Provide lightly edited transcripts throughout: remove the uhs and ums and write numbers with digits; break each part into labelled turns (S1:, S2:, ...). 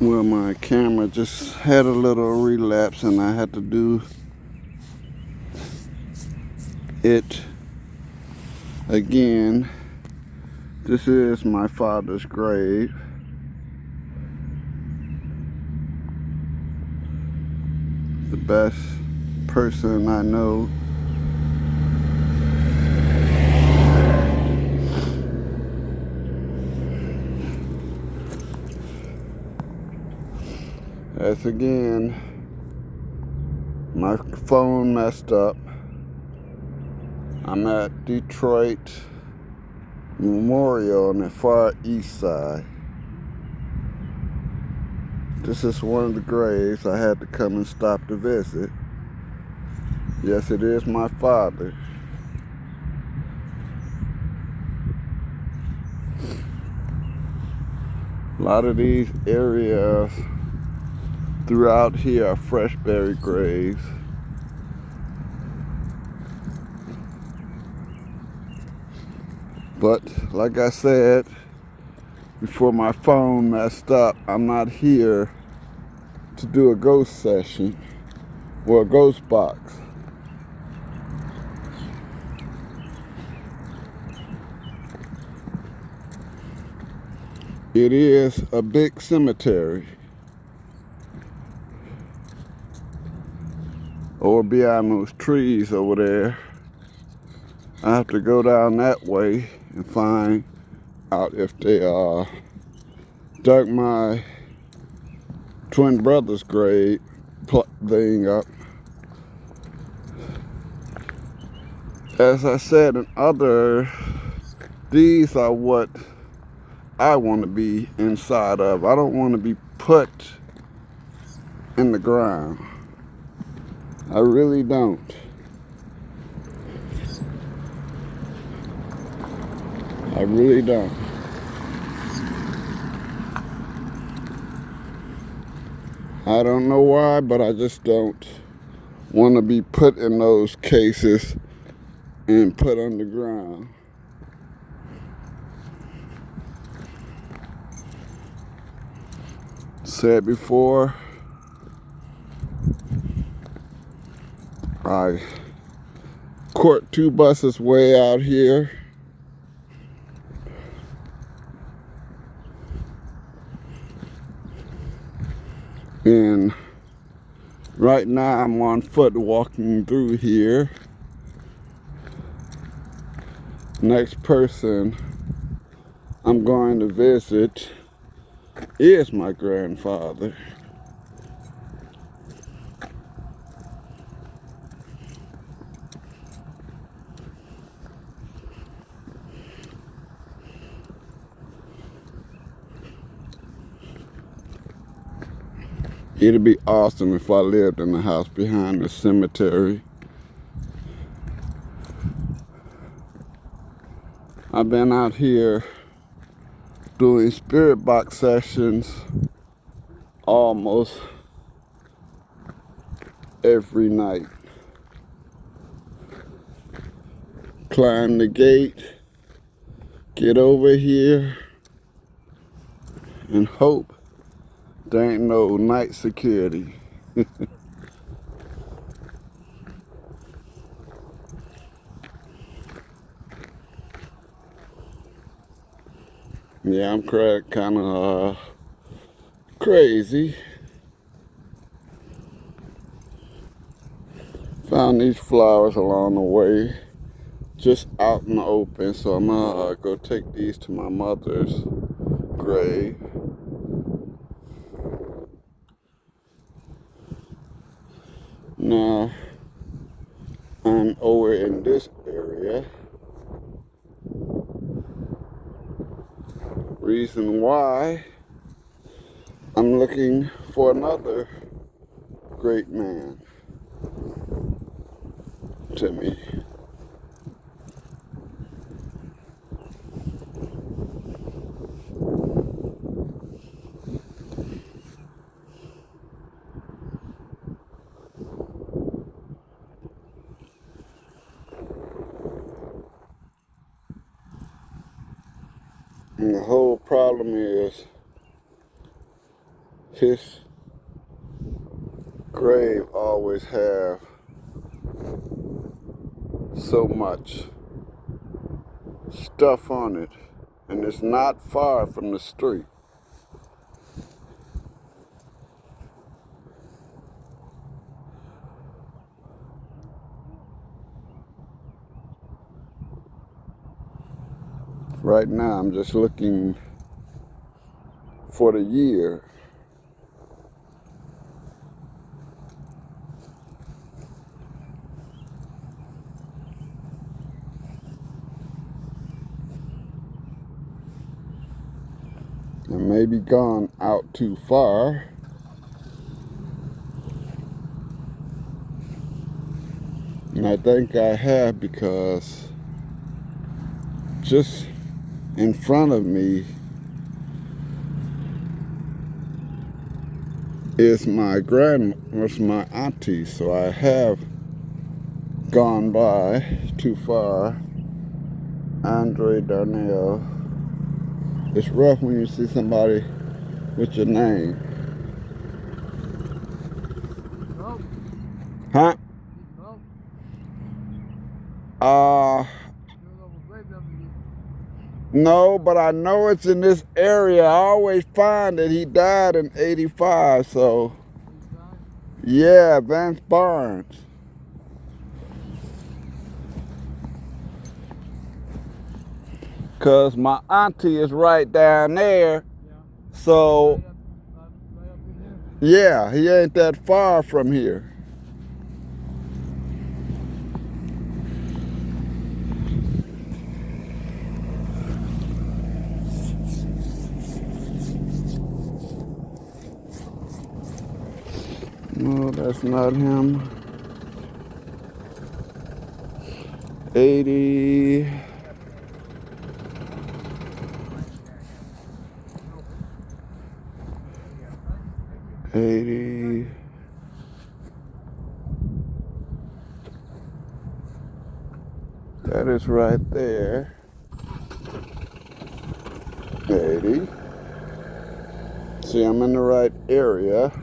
S1: Well, my camera just had a little relapse and I had to do it again. This is my father's grave. The best person I know. As again, my phone messed up. I'm at Detroit Memorial on the far east side. This is one of the graves I had to come and stop to visit. Yes, it is my father. A lot of these areas throughout here are fresh buried graves. But like I said, before my phone messed up, I'm not here to do a ghost session or a ghost box. It is a big cemetery. Or beyond those trees over there. I have to go down that way and find out if they dug my twin brother's grave thing up. As I said in these are what I want to be inside of. I don't want to be put in the ground. I really don't. I really don't. I don't know why, but I just don't want to be put in those cases and put underground. Said before, I caught 2 buses way out here. And right now I'm on foot walking through here. Next person I'm going to visit is my grandfather. It'd be awesome if I lived in the house behind the cemetery. I've been out here doing spirit box sessions almost every night. Climb the gate, get over here, and hope there ain't no night security. Yeah, I'm kind of crazy. Found these flowers along the way, just out in the open. So I'm gonna go take these to my mother's grave. Now, I'm over in this area. Reason why I'm looking for another great man to me. And the whole problem is His grave always have so much stuff on it, and it's not far from the street. Right now I'm just looking for the year. I may be gone out too far. And I think I have, because just in front of me is my auntie, so I have gone by too far. Andre Darnell. It's rough when you see somebody with your name.
S2: No.
S1: Huh?
S2: No.
S1: No, but I know it's in this area. I always find that he died in 85, so. Yeah, Vance Barnes. Because my auntie is right down there, so. Yeah, he ain't that far from here. No, that's not him. 80. 80. That is right there. 80. See, I'm in the right area.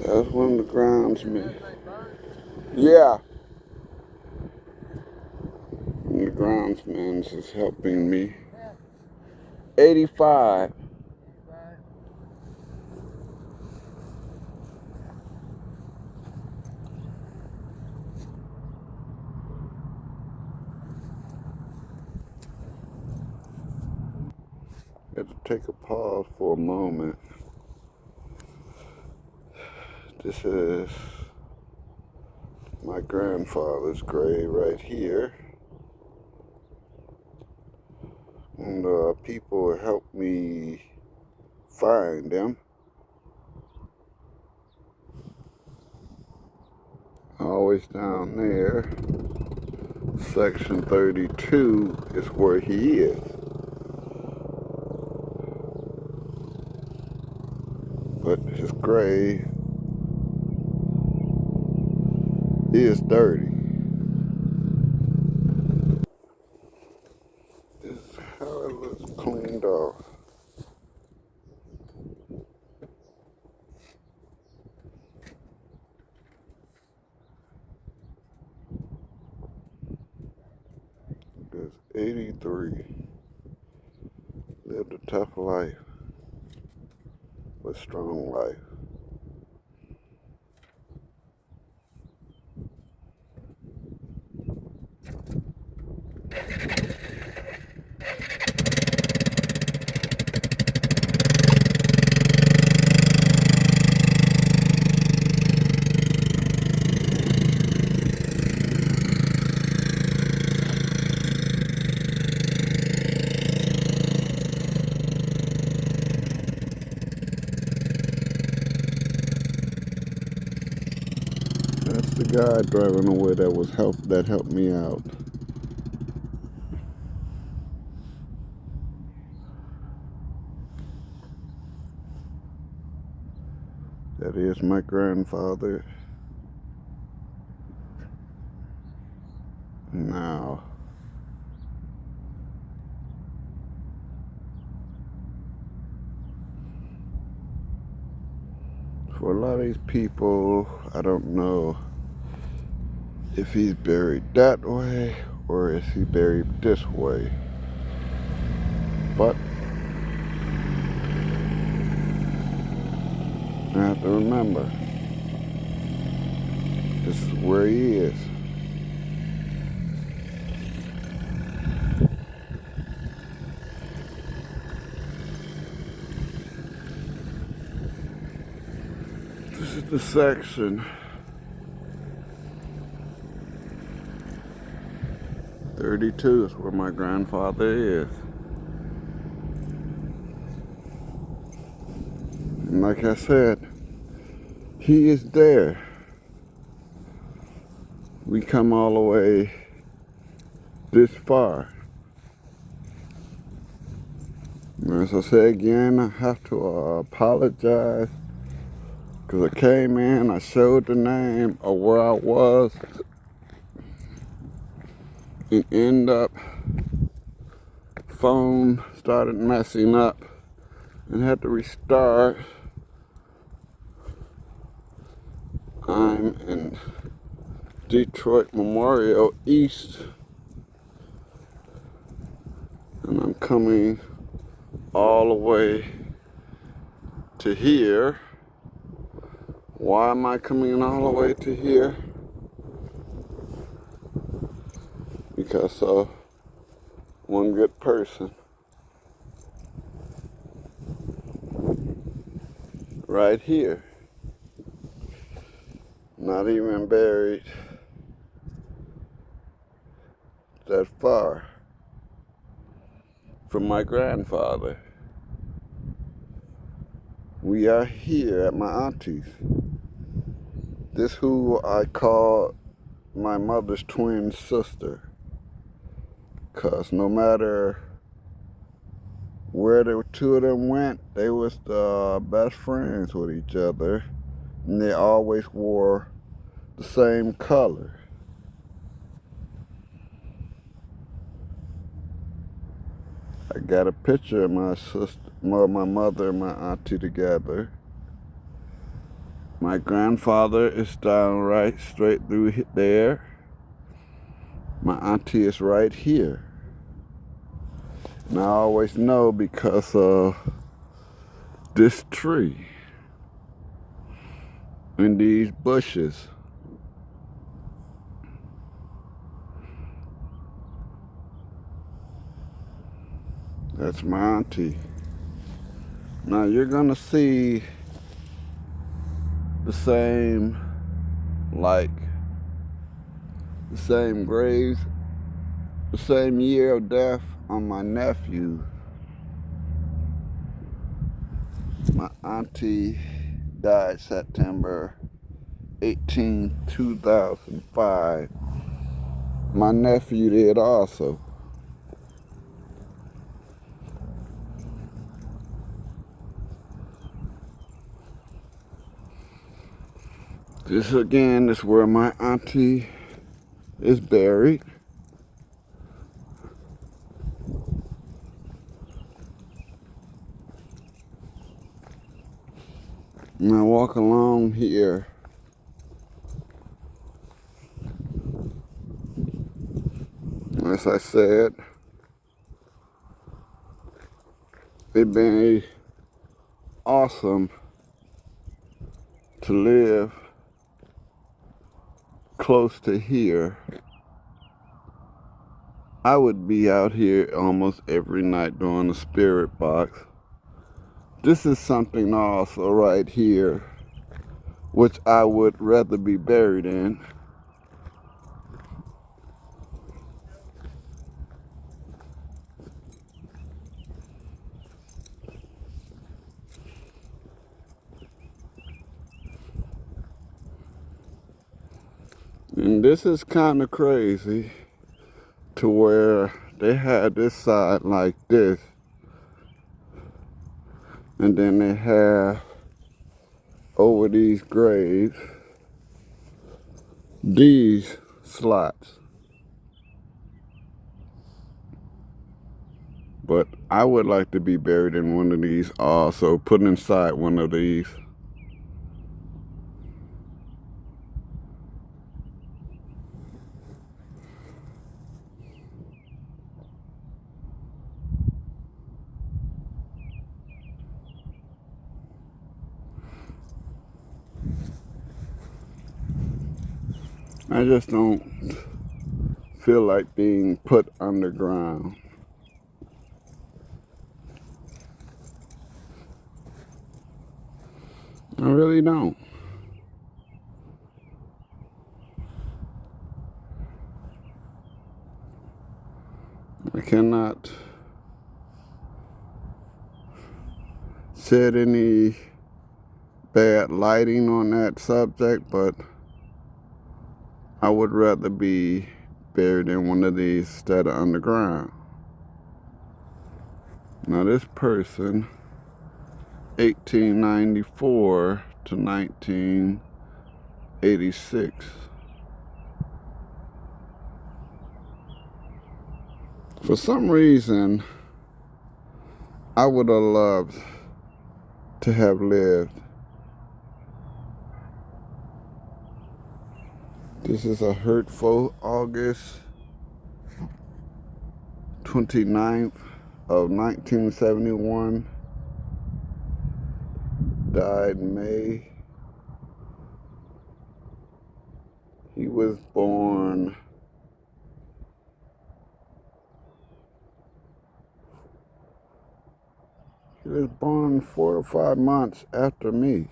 S1: That's one of the groundsmen. Yeah. And the groundsman is helping me. 85. Got to take a pause for a moment. This is my grandfather's grave right here. And people helped me find him. Always down there. Section 32 is where he is. But his grave is dirty. This is how it looks cleaned off. There's 83. Lived a tough life, but strong life. That's the guy driving away that helped me out. That is my grandfather. Now, For a lot of these people, I don't know if he's buried that way or is he buried this way. But I have to remember, this is where he is. This is the section 32 is where my grandfather is. And like I said, he is there. We come all the way this far. And as I say again, I have to apologize because I came in, I showed the name of where I was, and end up phone started messing up and had to restart. I'm in Detroit Memorial East, and I'm coming all the way to here. Why am I coming all the way to here? Because of one good person right here, not even buried that far from my grandfather. We are here at my auntie's. This who I call my mother's twin sister, cause no matter where the two of them went, they was the best friends with each other, and they always wore the same color. I got a picture of my sister, my mother and my auntie together. My grandfather is down right straight through there. My auntie is right here. And I always know because of this tree and these bushes. That's my auntie. Now you're gonna see the same, like the same graves, the same year of death on my nephew. My auntie died September 18, 2005. My nephew did also. This again is where my auntie is buried. And I walk along here. As I said, it'd be awesome to live close to here. I would be out here almost every night doing the spirit box. This is something also right here, which I would rather be buried in. And this is kind of crazy to where they had this side like this, and then they have over these graves these slots. But I would like to be buried in one of these also, put inside one of these. I just don't feel like being put underground. I really don't. I cannot shed any bad lighting on that subject, but I would rather be buried in one of these instead of underground. Now this person, 1894 to 1986. For some reason, I would have loved to have lived. This is a hurtful August 29th of 1971. Died in May. He was born He was born 4 to 5 months after me.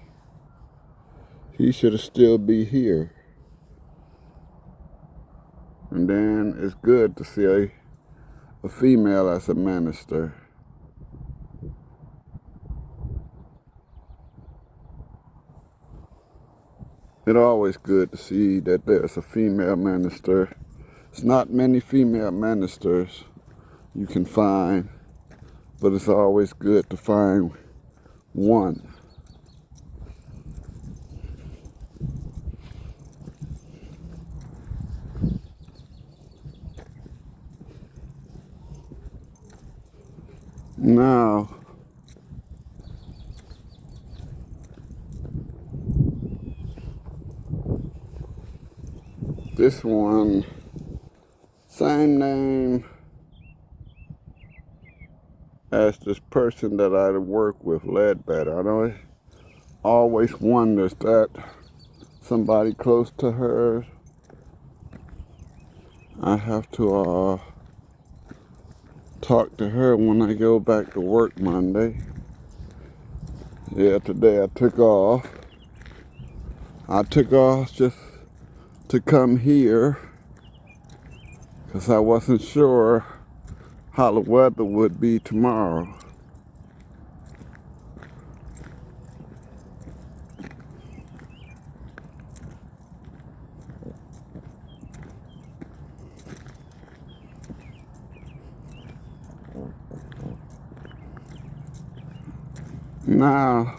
S1: He should still be here. And then it's good to see a female as a minister. It's always good to see that there's a female minister. It's not many female ministers you can find, but it's always good to find one. Now, this one, same name as this person that I work with, Ledbetter. I know I always wonders that somebody close to her. I have to talk to her when I go back to work Monday. Yeah, today I took off. I took off just to come here because I wasn't sure how the weather would be tomorrow. Now,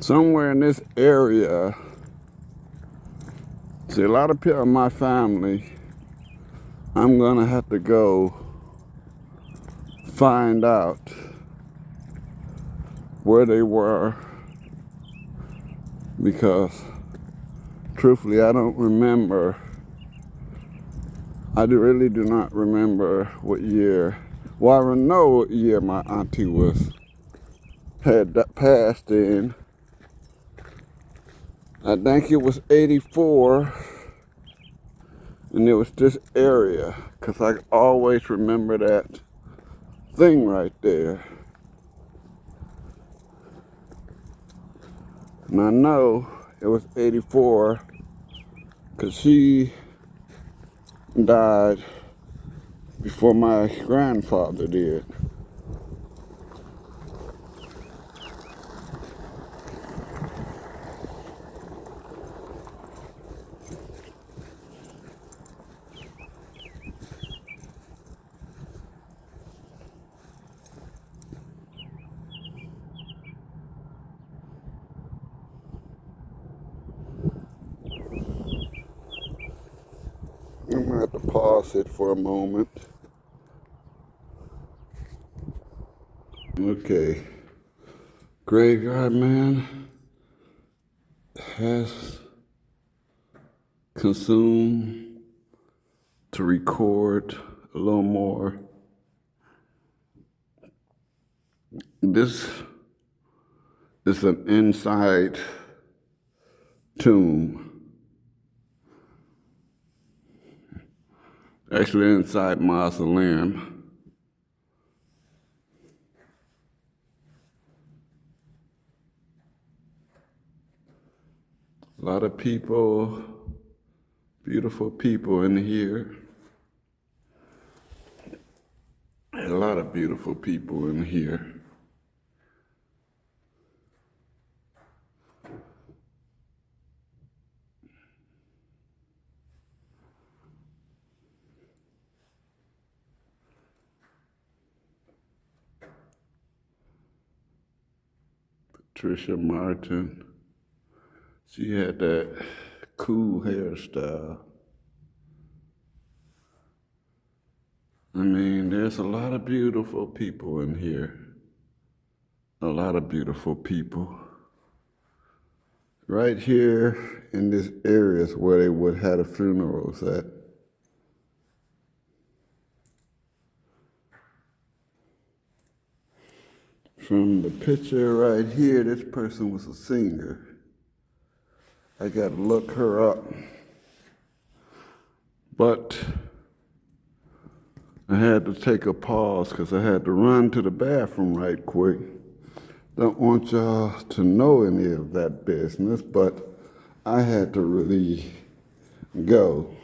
S1: somewhere in this area, see, a lot of people in my family, I'm gonna have to go find out where they were, because truthfully I don't remember. I really do not remember what year. Well, I know what year my auntie had passed in. I think it was 84, and it was this area, because I always remember that thing right there. And I know it was 84 because she died before my grandfather did. I'm gonna have to pause it for a moment. Okay. Graveyard Man has consumed to record a little more. This is an inside tomb. Actually inside mausoleum. A lot of people, beautiful people in here. A lot of beautiful people in here. Patricia Martin. She had that cool hairstyle. I mean, there's a lot of beautiful people in here. A lot of beautiful people. Right here in this area is where they would have the funerals at. From the picture right here, this person was a singer. I gotta look her up. But I had to take a pause because I had to run to the bathroom right quick. Don't want y'all to know any of that business, but I had to really go.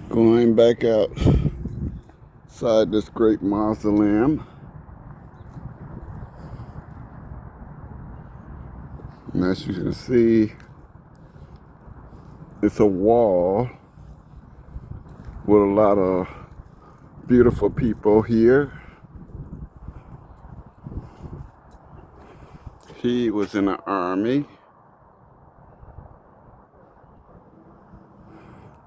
S1: Going back outside this great mausoleum. And as you can see, it's a wall with a lot of beautiful people here. He was in the army.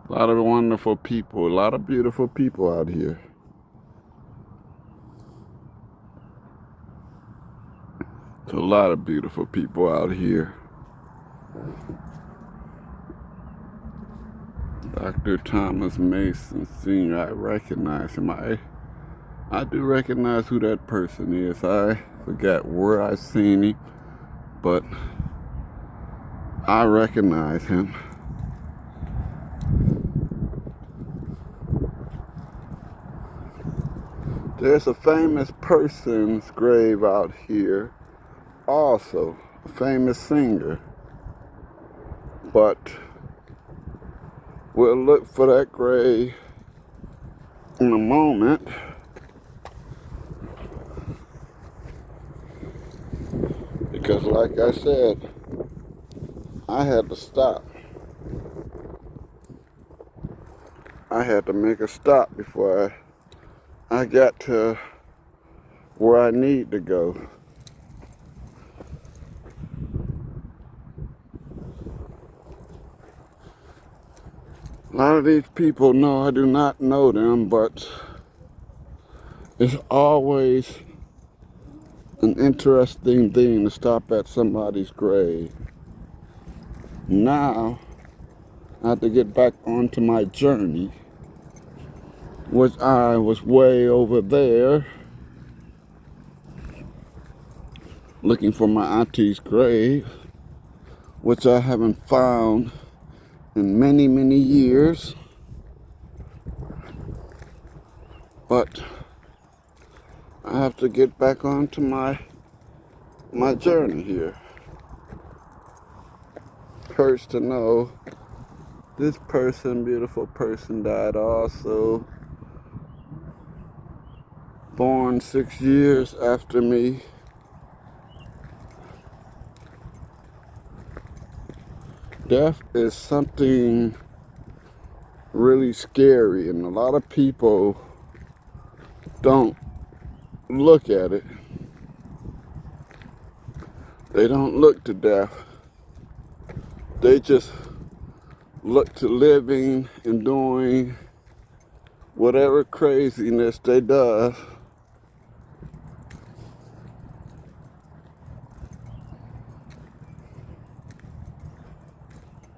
S1: A lot of wonderful people, a lot of beautiful people out here. There's a lot of beautiful people out here. Dr. Thomas Mason Sr., I recognize him. I do recognize who that person is. I forgot where I seen him, but I recognize him. There's a famous person's grave out here, also a famous singer, but we'll look for that grave in a moment. Because like I said, I had to stop. I had to make a stop before I got to where I need to go. A lot of these people know I do not know them, but it's always an interesting thing to stop at somebody's grave. Now, I have to get back onto my journey, which I was way over there looking for my auntie's grave, which I haven't found in many, many years. But I have to get back onto my journey here. Hurts to know this person, beautiful person, died also. Born 6 years after me. Death is something really scary, and a lot of people don't look at it. They don't look to death. They just look to living and doing whatever craziness they do.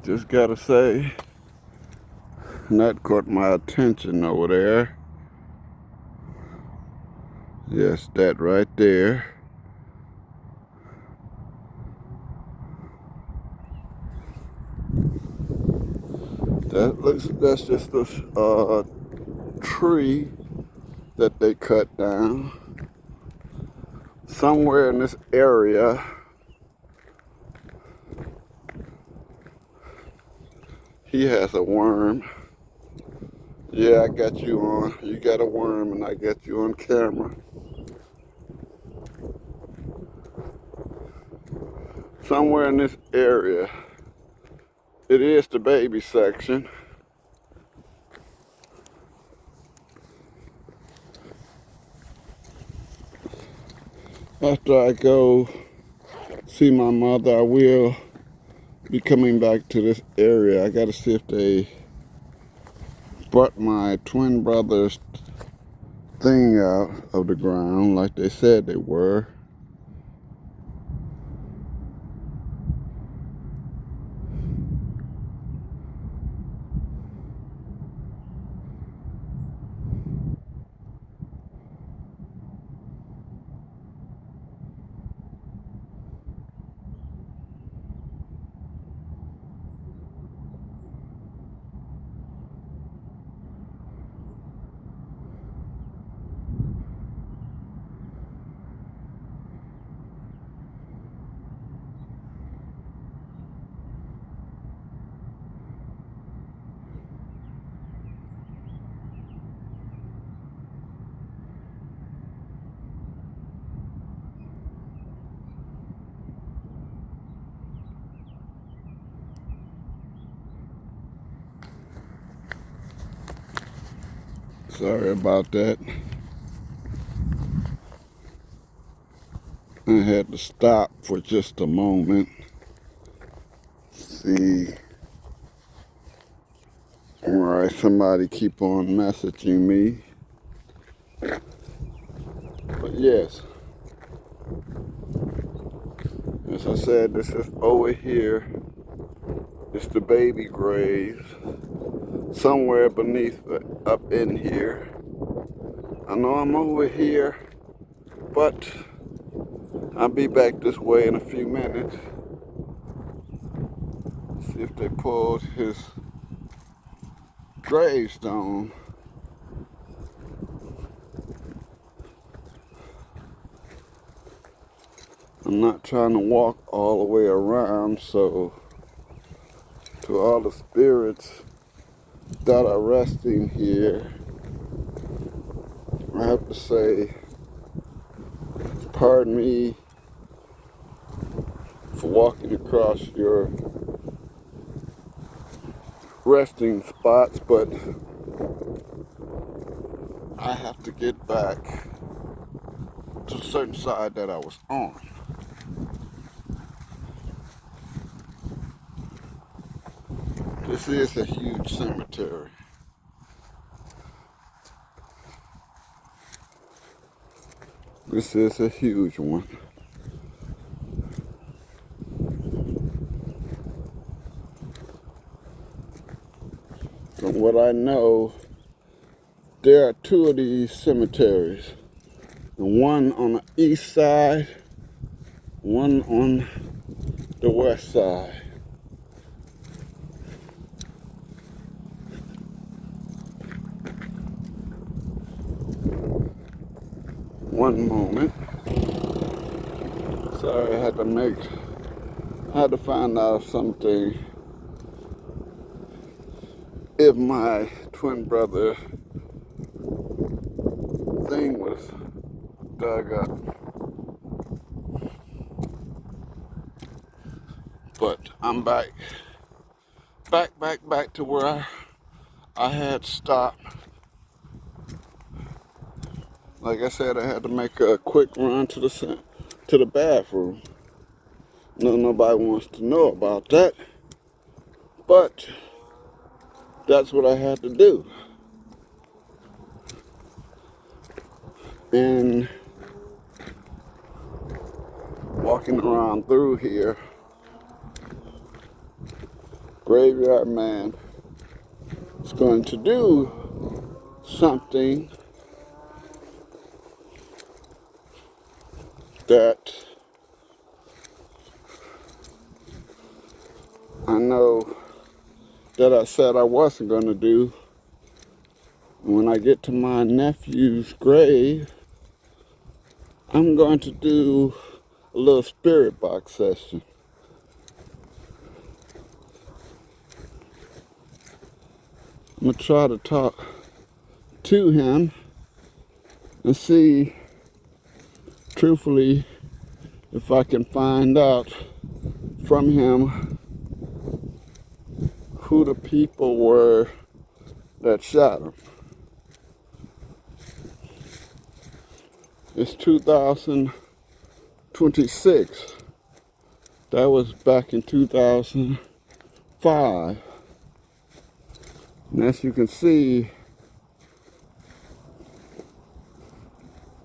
S1: Just gotta say, and that caught my attention over there. Yes, that right there. That's just a tree that they cut down. Somewhere in this area, he has a worm. Yeah, I got you on. You got a worm and I got you on camera. Somewhere in this area, it is the baby section. After I go see my mother, I will be coming back to this area. I gotta see if they brought my twin brother's thing out of the ground like they said they were. Sorry about that. I had to stop for just a moment. See. Alright, somebody keep on messaging me. But yes, as I said, this is over here. It's the baby grave. Somewhere beneath, up in here. I know I'm over here, but I'll be back this way in a few minutes. See if they pulled his gravestone. I'm not trying to walk all the way around, so to all the spirits that are resting here, I have to say, pardon me for walking across your resting spots, but I have to get back to the certain side that I was on. This is a huge cemetery. This is a huge one. From what I know, there are two of these cemeteries. The one on the east side, one on the west side. One moment. Sorry, I had to find out something. If my twin brother thing was dug up. But I'm back to where I had stopped. Like I said, I had to make a quick run to the bathroom. No, nobody wants to know about that, but that's what I had to do. And walking around through here, Graveyard Man is going to do something that I know that I said I wasn't going to do. When I get to my nephew's grave, I'm going to do a little spirit box session. I'm going to try to talk to him and see, truthfully, if I can find out from him who the people were that shot him. It's 2026. That was back in 2005. And as you can see,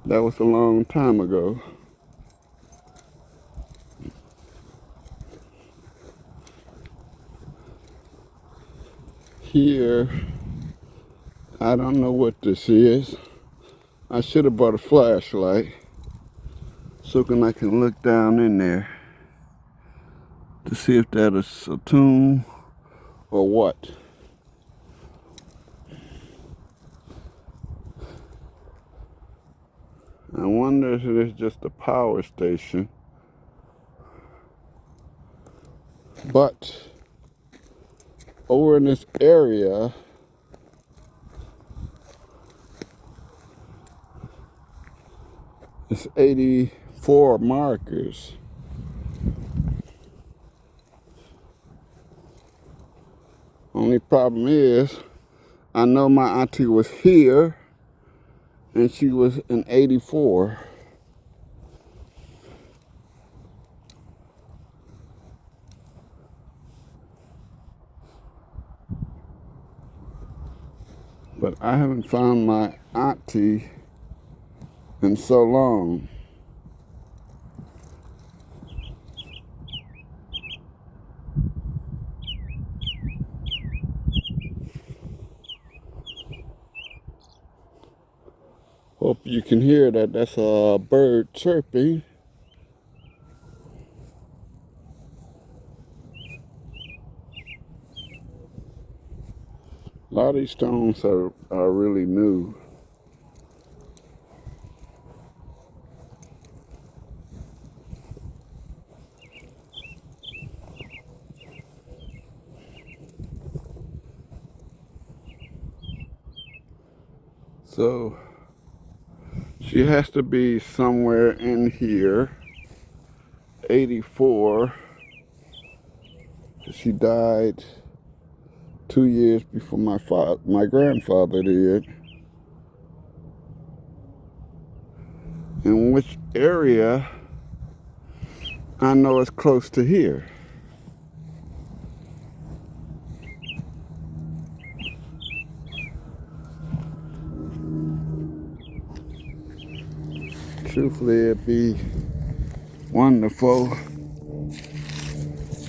S1: that was a long time ago. Here, I don't know what this is. I should have brought a flashlight so I can look down in there to see if that is a tomb or what. I wonder if it is just a power station. But over in this area, it's 84 markers. Only problem is, I know my auntie was here and she was in 84. But I haven't found my auntie in so long. Hope you can hear that. That's a bird chirping. A lot of these stones are really new. So she has to be somewhere in here. 84. She died 2 years before my grandfather did. In which area, I know it's close to here. Truthfully, it'd be wonderful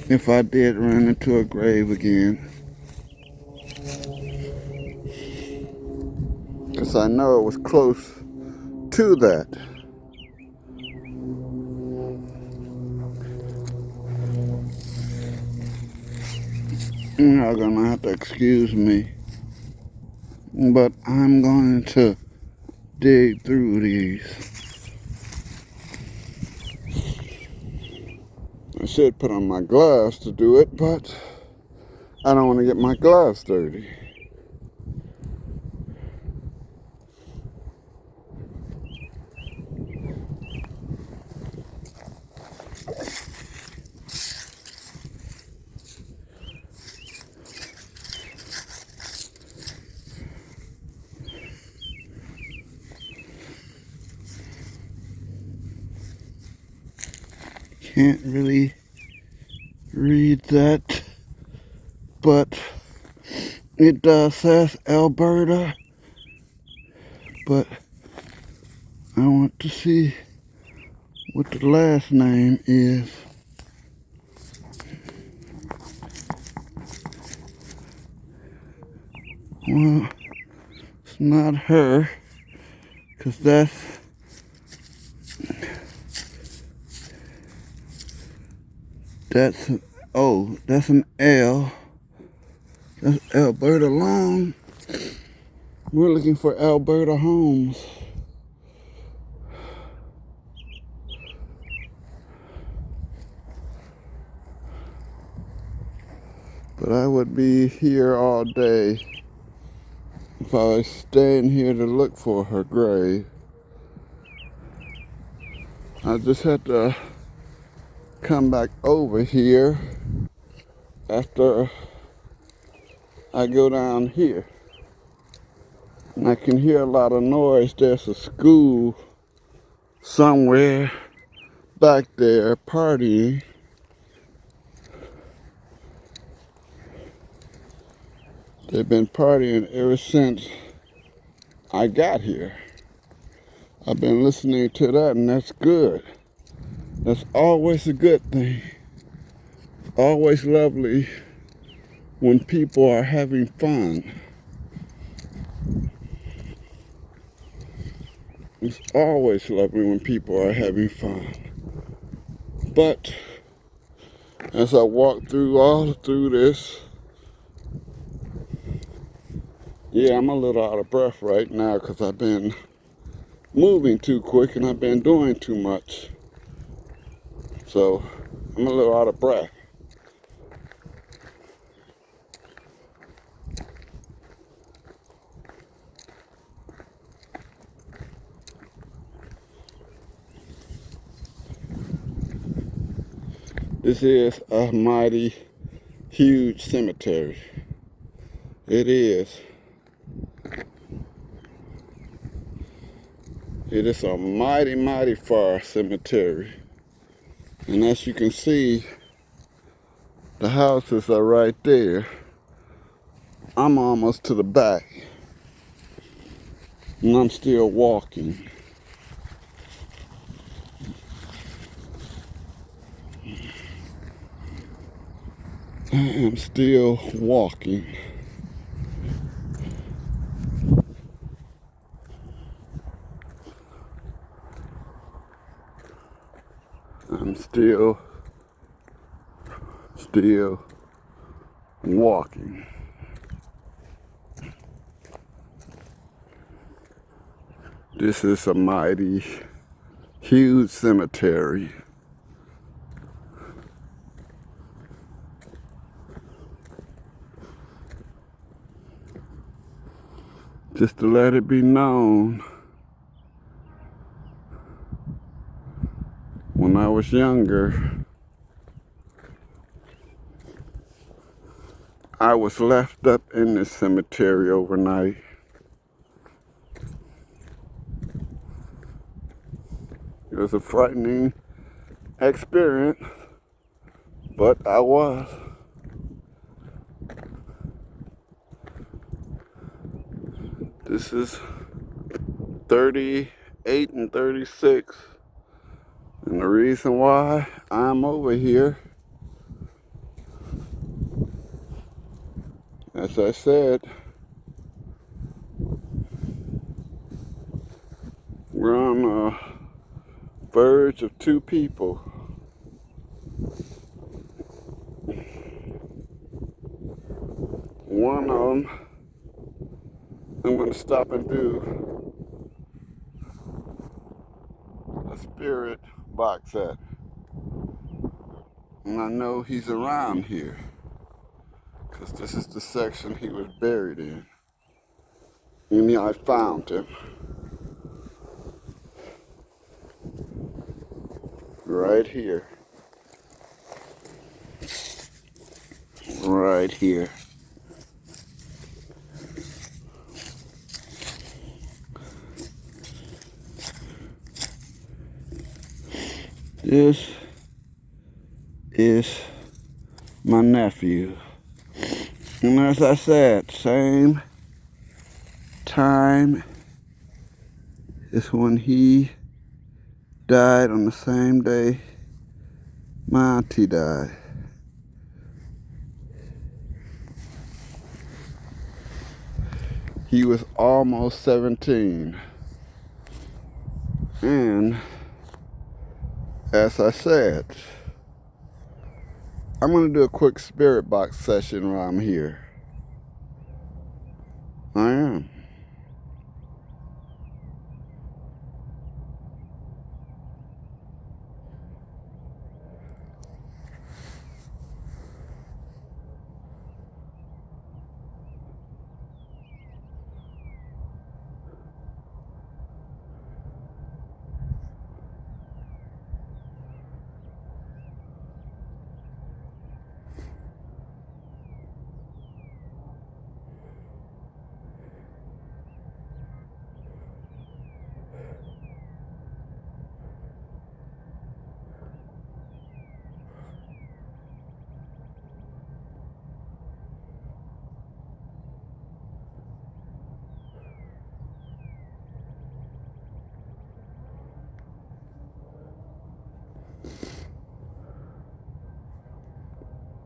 S1: if I did run into a grave again. Because I know it was close to that. You're gonna have to excuse me, but I'm going to dig through these. I should put on my gloves to do it, but I don't want to get my gloves dirty. Can't really read that, but it does say Alberta, but I want to see what the last name is. Well, it's not her, because that's That's, oh, that's an L. That's Alberta Long. We're looking for Alberta homes. But I would be here all day if I was staying here to look for her grave. I just had to come back over here after I go down here. And I can hear a lot of noise. There's a school somewhere back there partying. They've been partying ever since I got here. I've been listening to that, and that's good. That's always a good thing. Always lovely when people are having fun. It's always lovely when people are having fun. But as I walk through this, yeah, I'm a little out of breath right now because I've been moving too quick and I've been doing too much. So I'm a little out of breath. This is a mighty huge cemetery. It is. It is a mighty, mighty far cemetery. And as you can see, the houses are right there. I'm almost to the back. And I'm still walking. I am still walking. I'm still walking. This is a mighty huge cemetery. Just to let it be known, when I was younger, I was left up in this cemetery overnight. It was a frightening experience, but I was. This is 38 and 36. And the reason why I'm over here, as I said, we're on the verge of two people. One of them, I'm going to stop and do a spirit box at. And I know he's around here, because this is the section he was buried in. And I found him. Right here. Right here. This is my nephew. And as I said, same time is when he died, on the same day my auntie died. He was almost 17. And as I said, I'm gonna do a quick spirit box session while I'm here. I am.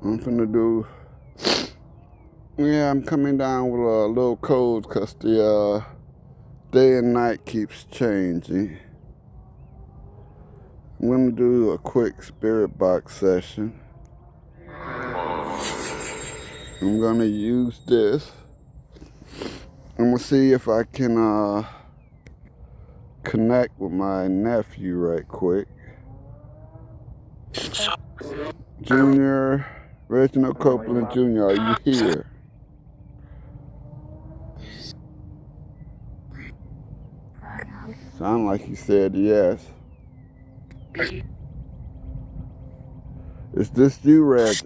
S1: I'm finna do, I'm coming down with a little cold because the day and night keeps changing. I'm gonna do a quick spirit box session. I'm gonna use this. I'm gonna see if I can connect with my nephew right quick. Junior, Reginald Copeland Jr., are you here? Sound like he said yes. Is this you, Reg?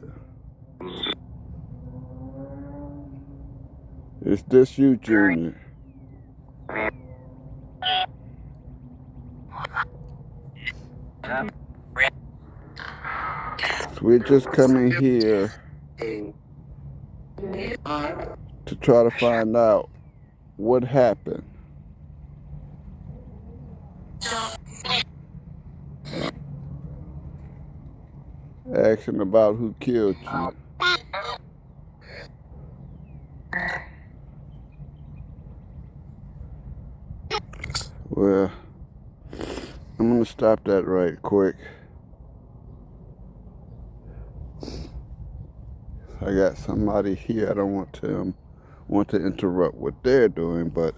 S1: Is this you, Junior? So we're just coming here to try to find out what happened. Asking about who killed you. Well, I'm gonna stop that right quick. I got somebody here. I don't want to interrupt what they're doing, but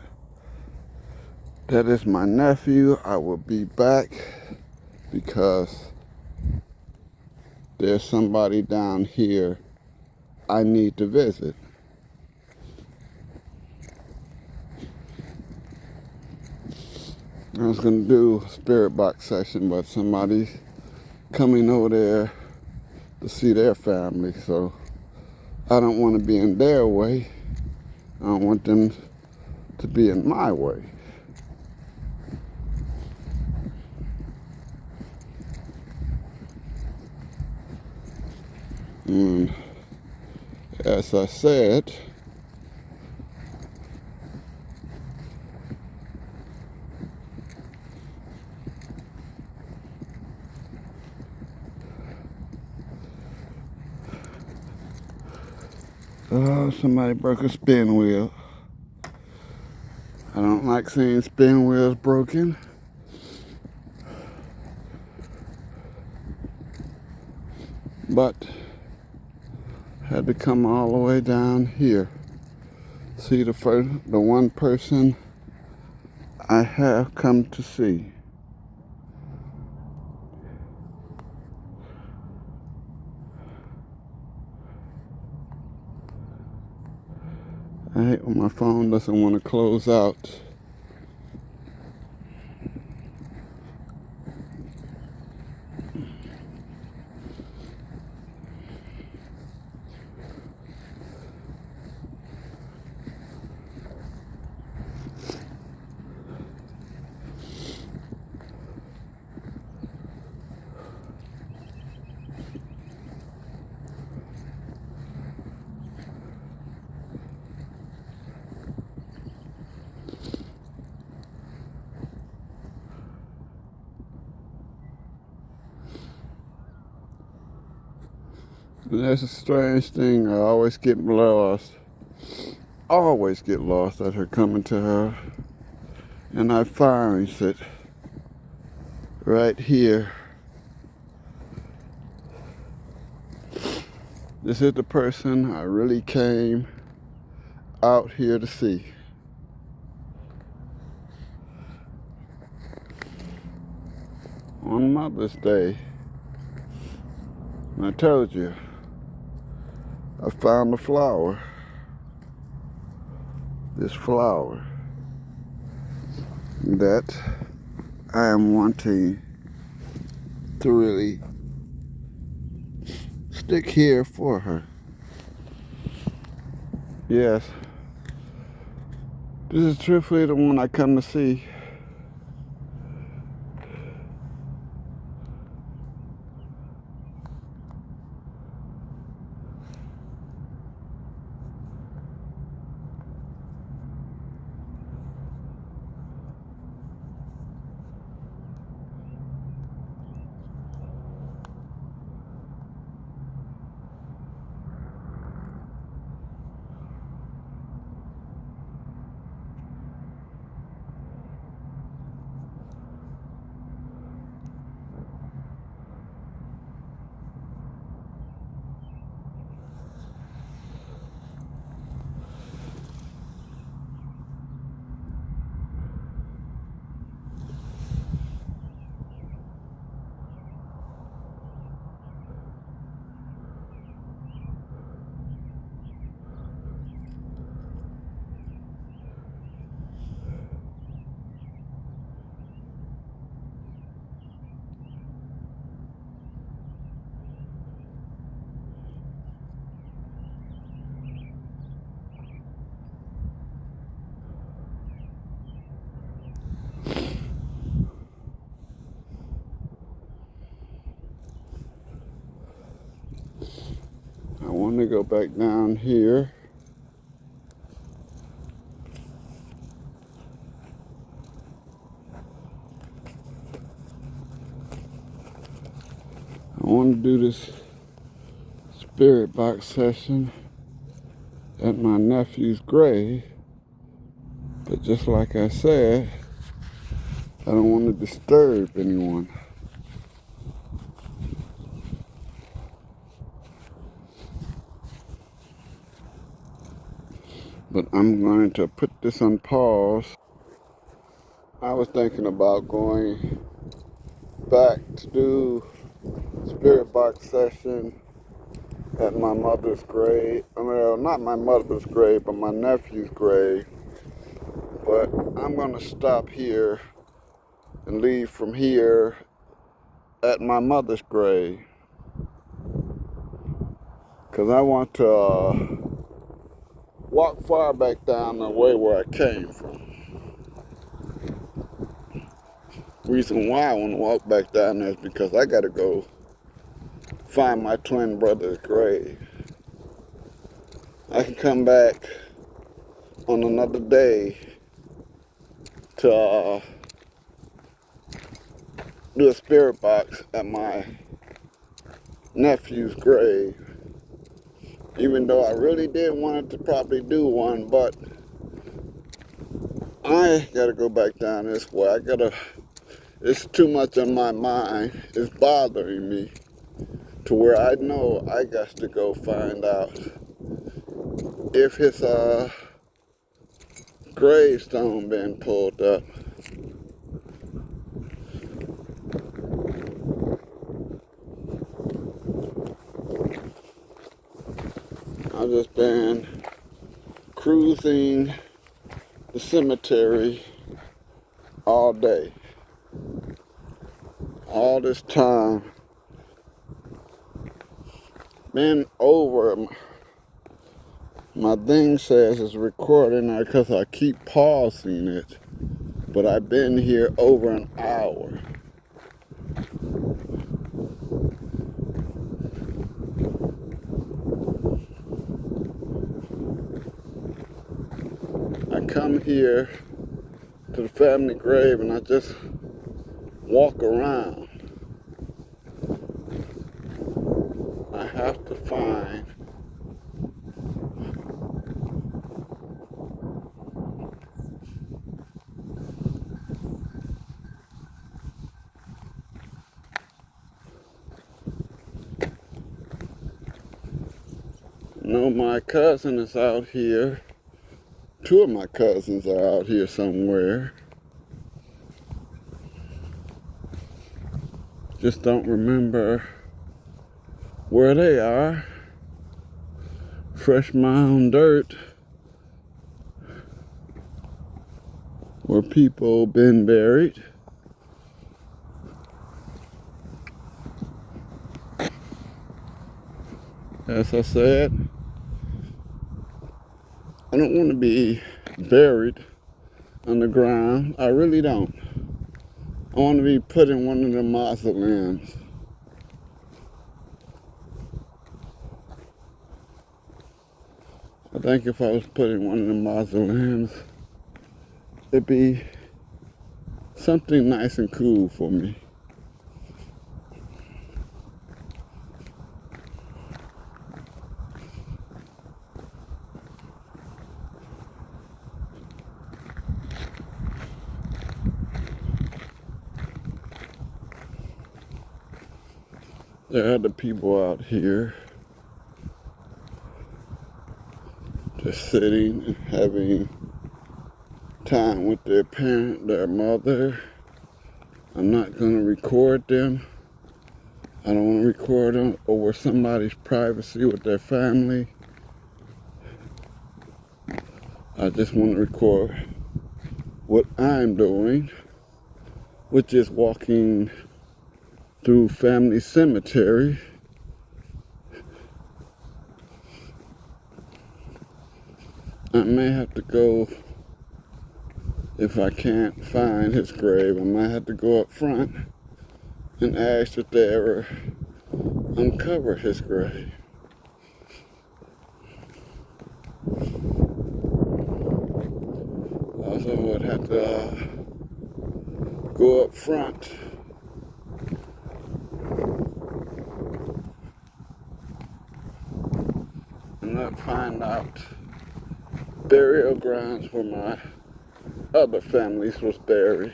S1: that is my nephew. I will be back because there's somebody down here I need to visit. I was gonna do a spirit box session, but somebody's coming over there to see their family, so I don't want to be in their way. I don't want them to be in my way. And as I said, somebody broke a spin wheel. I don't like seeing spin wheels broken. But had to come all the way down here. See the one person I have come to see. I hate when my phone doesn't want to close out. And that's a strange thing. I always get lost. Always get lost at her coming to her. And I find it right here. This is the person I really came out here to see. On Mother's Day, and I told you, I found a flower. This flower that I am wanting to really stick here for her. Yes, this is truthfully the one I come to see. I want to go back down here. I want to do this spirit box session at my nephew's grave, but just like I said, I don't want to disturb anyone. But I'm going to put this on pause. I was thinking about going back to do spirit box session at my mother's grave. Well, not my mother's grave, but my nephew's grave. But I'm going to stop here and leave from here at my mother's grave. Because I want to walk far back down the way where I came from. Reason why I want to walk back down there is because I got to go find my twin brother's grave. I can come back on another day to do a spirit box at my nephew's grave. Even though I really did want to probably do one, but I gotta go back down this way. It's too much on my mind. It's bothering me to where I know I got to go find out if his gravestone been pulled up. I've just been cruising the cemetery all day. All this time. Been over. My thing says it's recording because I keep pausing it. But I've been here over an hour. I come here to the family grave and I just walk around. I have to find know my cousin is out here. Two of my cousins are out here somewhere. Just don't remember where they are. Fresh mound dirt where people been buried. As I said, I don't want to be buried underground. I really don't. I want to be put in one of the mausoleums. I think if I was put in one of the mausoleums, it'd be something nice and cool for me. There are other people out here just sitting and having time with their parent, their mother. I'm not going to record them. I don't want to record them over somebody's privacy with their family. I just want to record what I'm doing, which is walking through family cemetery. I may have to go, if I can't find his grave, I might have to go up front and ask if they ever uncover his grave. Also would have to go up front and not find out burial grounds where my other families was buried.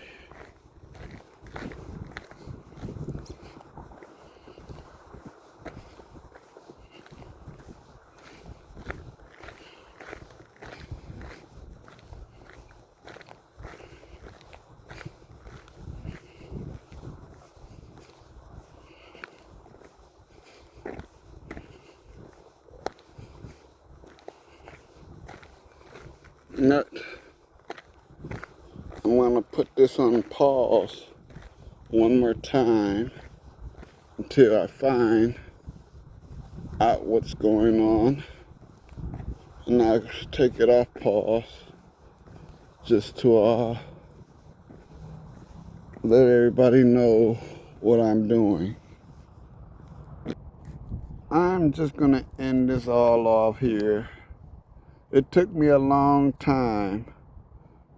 S1: Nut. I'm gonna put this on pause one more time until I find out what's going on, and I'll take it off pause just to let everybody know what I'm doing. I'm just gonna end this all off here. It took me a long time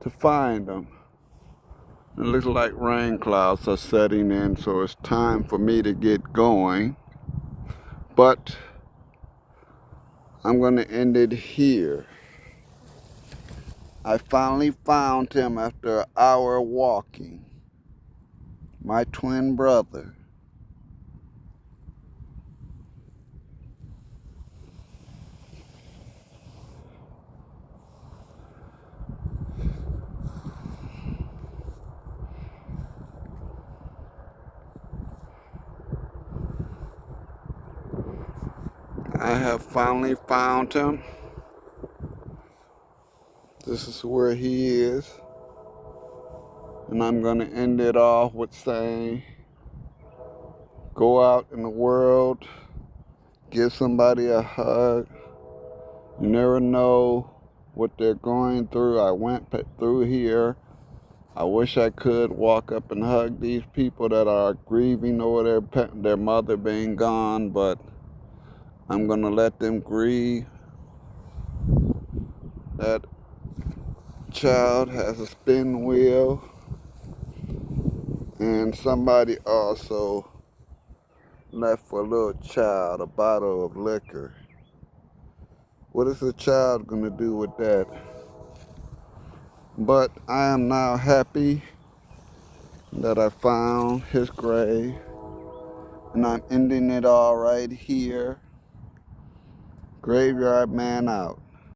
S1: to find them. It looks like rain clouds are setting in, so it's time for me to get going. But I'm gonna end it here. I finally found him after an hour walking. My twin brother. I have finally found him. This is where he is. And I'm gonna end it off with saying, go out in the world, give somebody a hug. You never know what they're going through. I went through here. I wish I could walk up and hug these people that are grieving over their mother being gone, but I'm gonna let them grieve. That child has a spin wheel, and somebody also left for a little child a bottle of liquor. What is the child gonna do with that? But I am now happy that I found his grave, and I'm ending it all right here. Graveyard Man out.